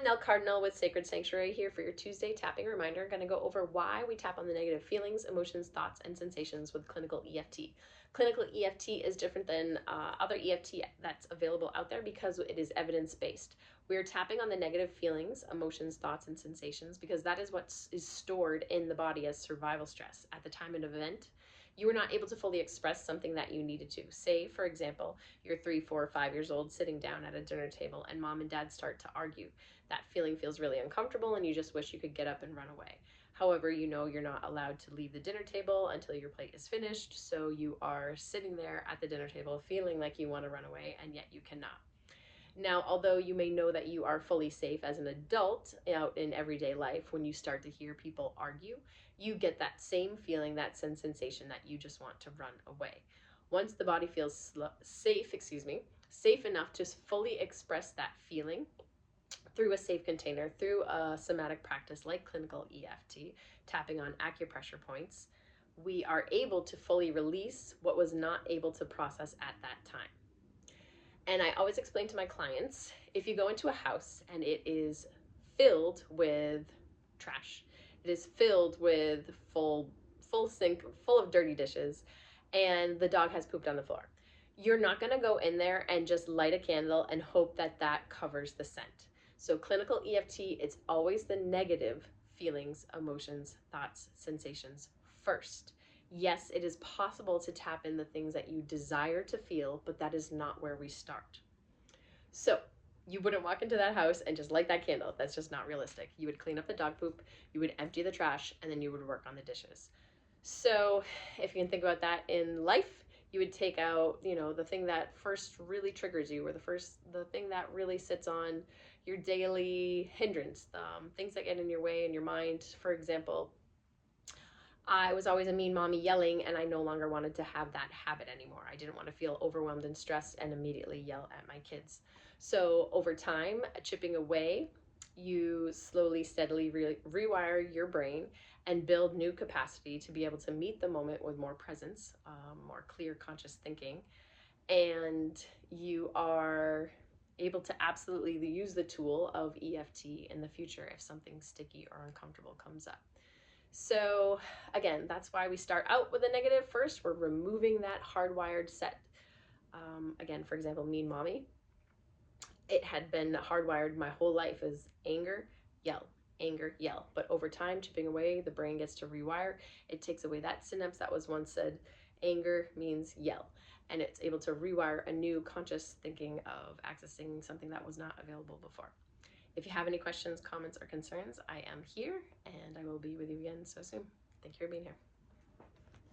Nell Cardinal with Sacred Sanctuary here for your Tuesday tapping reminder. I'm going to go over why we tap on the negative feelings, emotions, thoughts, and sensations with clinical EFT. Clinical EFT is different than other EFT that's available out there because it is evidence-based. We're tapping on the negative feelings, emotions, thoughts, and sensations because that is what is stored in the body as survival stress. At the time of an event, you were not able to fully express something that you needed to. Say, for example, you're 3, 4, or 5 years old sitting down at a dinner table and mom and dad start to argue. That feeling feels really uncomfortable and you just wish you could get up and run away. However, you know you're not allowed to leave the dinner table until your plate is finished, so you are sitting there at the dinner table feeling like you want to run away, and yet you cannot. Now, although you may know that you are fully safe as an adult out in everyday life, when you start to hear people argue, you get that same feeling, that sensation that you just want to run away. Once the body feels safe enough to fully express that feeling through a safe container, through a somatic practice like clinical EFT, tapping on acupressure points, we are able to fully release what was not able to process at that time. And I always explain to my clients, if you go into a house and it is filled with trash, it is filled with full sink, full of dirty dishes, and the dog has pooped on the floor, you're not going to go in there and just light a candle and hope that that covers the scent. So clinical EFT, it's always the negative feelings, emotions, thoughts, sensations first. Yes, it is possible to tap in the things that you desire to feel, but that is not where we start. So you wouldn't walk into that house and just light that candle. That's just not realistic. You would clean up the dog poop, you would empty the trash, and then you would work on the dishes. So if you can think about that in life, you would take out, the thing that first really triggers you, or the thing that really sits on your daily hindrance, things that get in your way in your mind. For example, I was always a mean mommy yelling, and I no longer wanted to have that habit anymore. I didn't want to feel overwhelmed and stressed and immediately yell at my kids. So over time, chipping away, you slowly, steadily rewire your brain and build new capacity to be able to meet the moment with more presence, more clear, conscious thinking. And you are able to absolutely use the tool of EFT in the future if something sticky or uncomfortable comes up. So again, that's why we start out with a negative first. We're removing that hardwired set. Again, for example, mean mommy. It had been hardwired my whole life as anger, yell, anger, yell. But over time, chipping away, the brain gets to rewire. It takes away that synapse that was once said anger means yell. And it's able to rewire a new conscious thinking of accessing something that was not available before. If you have any questions, comments, or concerns, I am here, and I will be with you again so soon. Thank you for being here.